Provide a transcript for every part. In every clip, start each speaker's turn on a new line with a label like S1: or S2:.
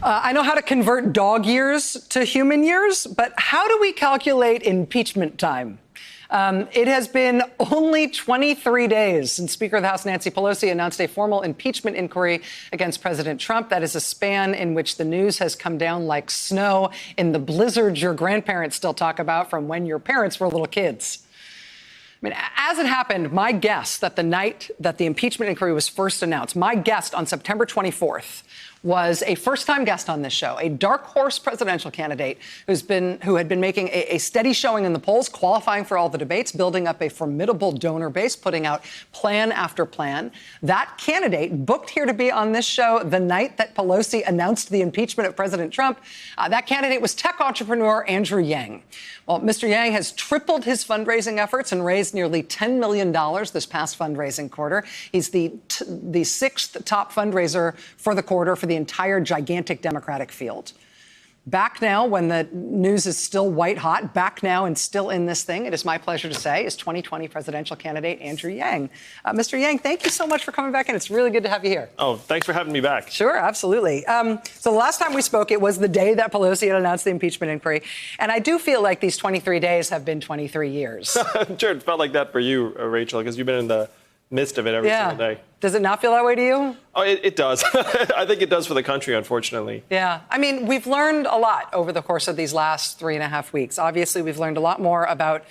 S1: I know how to convert dog years to human years, but how do we calculate impeachment time? It has been only 23 days since Speaker of the House Nancy Pelosi announced a formal impeachment inquiry against President Trump. That is a span in which the news has come down like snow in the blizzards your grandparents still talk about from when your parents were little kids. I mean, as it happened, my guess that the night that the impeachment inquiry was first announced, my guest on September 24th was a first-time guest on this show, a dark horse presidential candidate who had been making a steady showing in the polls, qualifying for all the debates, building up a formidable donor base, putting out plan after plan. That candidate booked here to be on this show the night that Pelosi announced the impeachment of President Trump. That candidate was tech entrepreneur Andrew Yang. Well, Mr. Yang has tripled his fundraising efforts and raised nearly $10 million this past fundraising quarter. He's the sixth top fundraiser for the quarter for the entire gigantic Democratic field. Back now, when the news is still white hot, back now and still in this thing, it is my pleasure to say, is 2020 presidential candidate Andrew Yang. Mr. Yang, thank you so much for coming back, and it's really good to have you here.
S2: Oh, thanks for having me back.
S1: Sure, absolutely. So the last time we spoke, it was the day that Pelosi had announced the impeachment inquiry, and I do feel like these 23 days have been 23 years.
S2: Sure, it felt like that for you, Rachel, because you've been in the midst of it every single day.
S1: Does it not feel that way to you?
S2: Oh, it does. I think it does for the country, unfortunately.
S1: Yeah. I mean, we've learned a lot over the course of these last 3.5 weeks. Obviously, we've learned a lot more about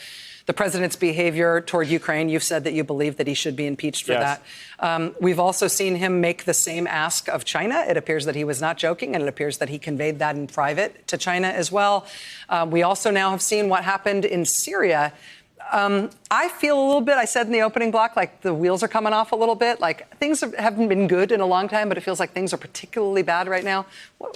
S1: the president's behavior toward Ukraine. You've said that you believe that he should be impeached for that. We've also seen him make the same ask of China. It appears that he was not joking, and it appears that he conveyed that in private to China as well. We also now have seen what happened in Syria. I feel a little bit, I said in the opening block, like the wheels are coming off a little bit. Like things haven't been good in a long time, but it feels like things are particularly bad right now.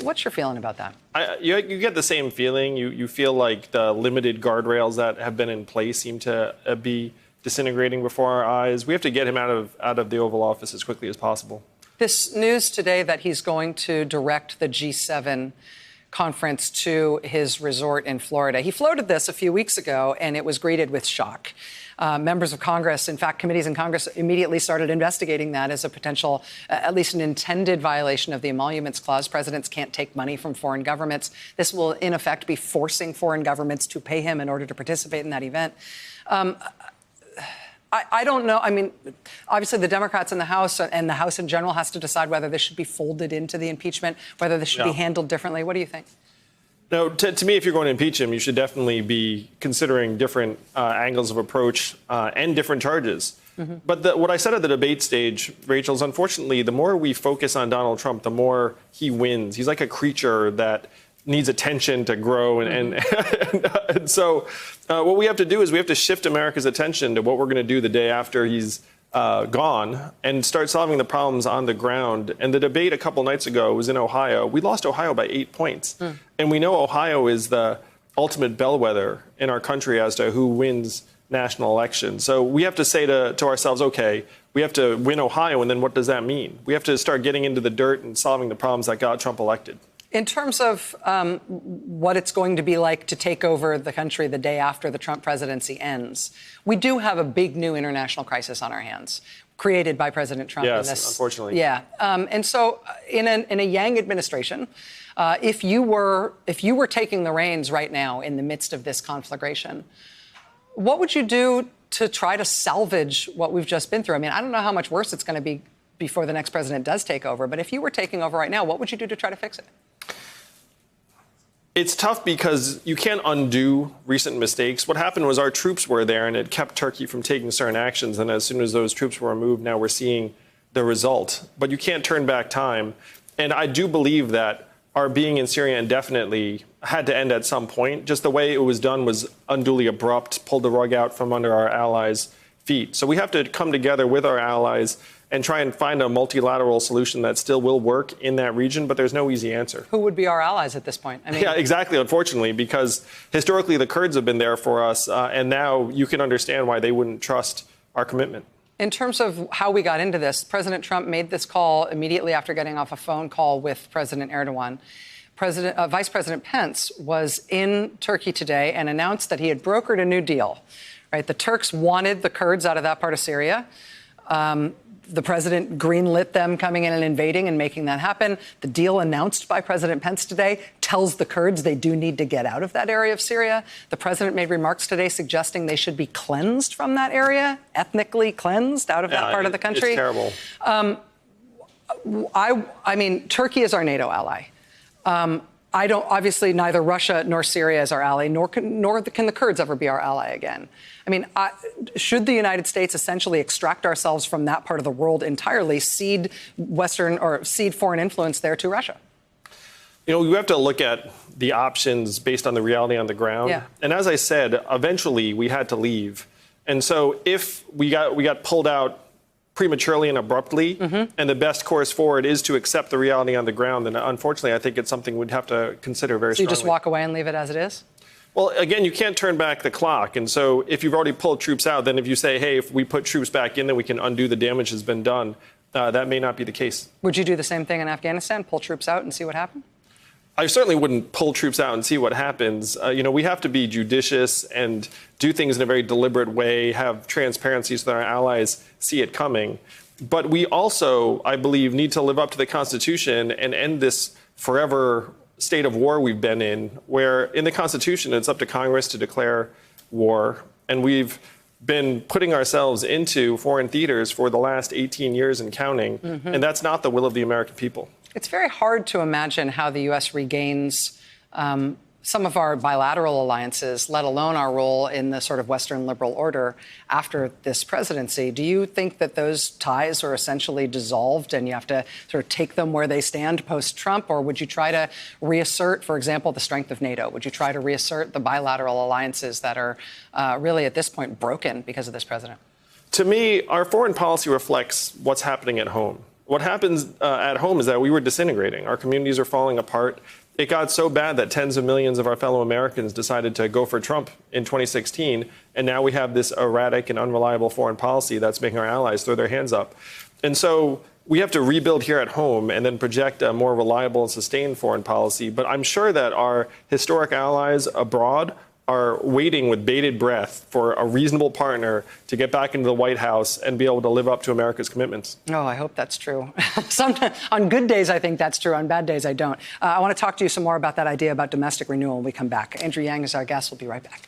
S1: What's your feeling about that?
S2: You get the same feeling. You feel like the limited guardrails that have been in place seem to be disintegrating before our eyes. We have to get him out of the Oval Office as quickly as possible.
S1: This news today that he's going to direct the G7 conference to his resort in Florida. He floated this a few weeks ago, and it was greeted with shock. Members of Congress, in fact, committees in Congress immediately started investigating that as a potential, at least an intended violation of the Emoluments Clause. Presidents can't take money from foreign governments. This will, in effect, be forcing foreign governments to pay him in order to participate in that event. I don't know. I mean, obviously, the Democrats in the House and the House in general has to decide whether this should be folded into the impeachment, whether this should be handled differently. What do you think?
S2: No, to me, if you're going to impeach him, you should definitely be considering different angles of approach and different charges. Mm-hmm. But what I said at the debate stage, Rachel, is unfortunately, the more we focus on Donald Trump, the more he wins. He's like a creature that needs attention to grow. And so what we have to do is we have to shift America's attention to what we're going to do the day after he's gone and start solving the problems on the ground. And the debate a couple nights ago was in Ohio. We lost Ohio by 8 points. And we know Ohio is the ultimate bellwether in our country as to who wins national elections. So we have to say to ourselves, OK, we have to win Ohio. And then what does that mean? We have to start getting into the dirt and solving the problems that got Trump elected.
S1: In terms of what it's going to be like to take over the country the day after the Trump presidency ends, we do have a big new international crisis on our hands, created by President Trump.
S2: Yes, unfortunately.
S1: Yeah. And so in a Yang administration, if you were taking the reins right now in the midst of this conflagration, what would you do to try to salvage what we've just been through? I mean, I don't know how much worse it's going to be before the next president does take over, but if you were taking over right now, what would you do to try to fix it?
S2: It's tough because you can't undo recent mistakes. What happened was our troops were there, and it kept Turkey from taking certain actions. And as soon as those troops were removed, now we're seeing the result. But you can't turn back time. And I do believe that our being in Syria indefinitely had to end at some point. Just the way it was done was unduly abrupt, pulled the rug out from under our allies' feet. So we have to come together with our allies and try and find a multilateral solution that still will work in that region, but there's no easy answer.
S1: Who would be our allies at this point? I mean,
S2: yeah, exactly, unfortunately, because historically the Kurds have been there for us, and now you can understand why they wouldn't trust our commitment.
S1: In terms of how we got into this, President Trump made this call immediately after getting off a phone call with President Erdogan. Vice President Pence was in Turkey today and announced that he had brokered a new deal. Right? The Turks wanted the Kurds out of that part of Syria. The president greenlit them coming in and invading and making that happen. The deal announced by President Pence today tells the Kurds they do need to get out of that area of Syria. The president made remarks today suggesting they should be cleansed from that area, ethnically cleansed out of that part of the country.
S2: It's terrible.
S1: I mean, Turkey is our NATO ally. I don't, obviously, neither Russia nor Syria is our ally, nor can the Kurds ever be our ally again. I mean, should the United States essentially extract ourselves from that part of the world entirely, cede foreign influence there to Russia?
S2: You know, you have to look at the options based on the reality on the ground.
S1: Yeah.
S2: And as I said, eventually we had to leave. And so if we got pulled out prematurely and abruptly, and the best course forward is to accept the reality on the ground, then unfortunately I think it's something we'd have to consider very strongly.
S1: So you just walk away and leave it as it is?
S2: Well, again, you can't turn back the clock. And so if you've already pulled troops out, then if you say, hey, if we put troops back in, then we can undo the damage that's been done, that may not be the case.
S1: Would you do the same thing in Afghanistan, pull troops out and see what happens?
S2: I certainly wouldn't pull troops out and see what happens. You know, we have to be judicious and do things in a very deliberate way, have transparency so that our allies see it coming. But we also, I believe, need to live up to the Constitution and end this forever state of war we've been in, where in the Constitution it's up to Congress to declare war. And we've been putting ourselves into foreign theaters for the last 18 years and counting. And that's not the will of the American people.
S1: It's very hard to imagine how the U.S. regains some of our bilateral alliances, let alone our role in the sort of Western liberal order after this presidency. Do you think that those ties are essentially dissolved and you have to sort of take them where they stand post-Trump? Or would you try to reassert, for example, the strength of NATO? Would you try to reassert the bilateral alliances that are really at this point broken because of this president?
S2: To me, our foreign policy reflects what's happening at home. What happens at home is that we were disintegrating. Our communities are falling apart. It got so bad that tens of millions of our fellow Americans decided to go for Trump in 2016. And now we have this erratic and unreliable foreign policy that's making our allies throw their hands up. And so we have to rebuild here at home and then project a more reliable and sustained foreign policy. But I'm sure that our historic allies abroad are waiting with bated breath for a reasonable partner to get back into the White House and be able to live up to America's commitments.
S1: Oh, I hope that's true. Sometimes, on good days, I think that's true. On bad days, I don't. I want to talk to you some more about that idea about domestic renewal when we come back. Andrew Yang is our guest. We'll be right back.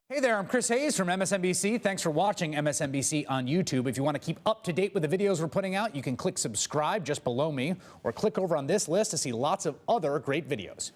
S3: Hey there, I'm Chris Hayes from MSNBC. Thanks for watching MSNBC on YouTube. If you want to keep up to date with the videos we're putting out, you can click subscribe just below me or click over on this list to see lots of other great videos.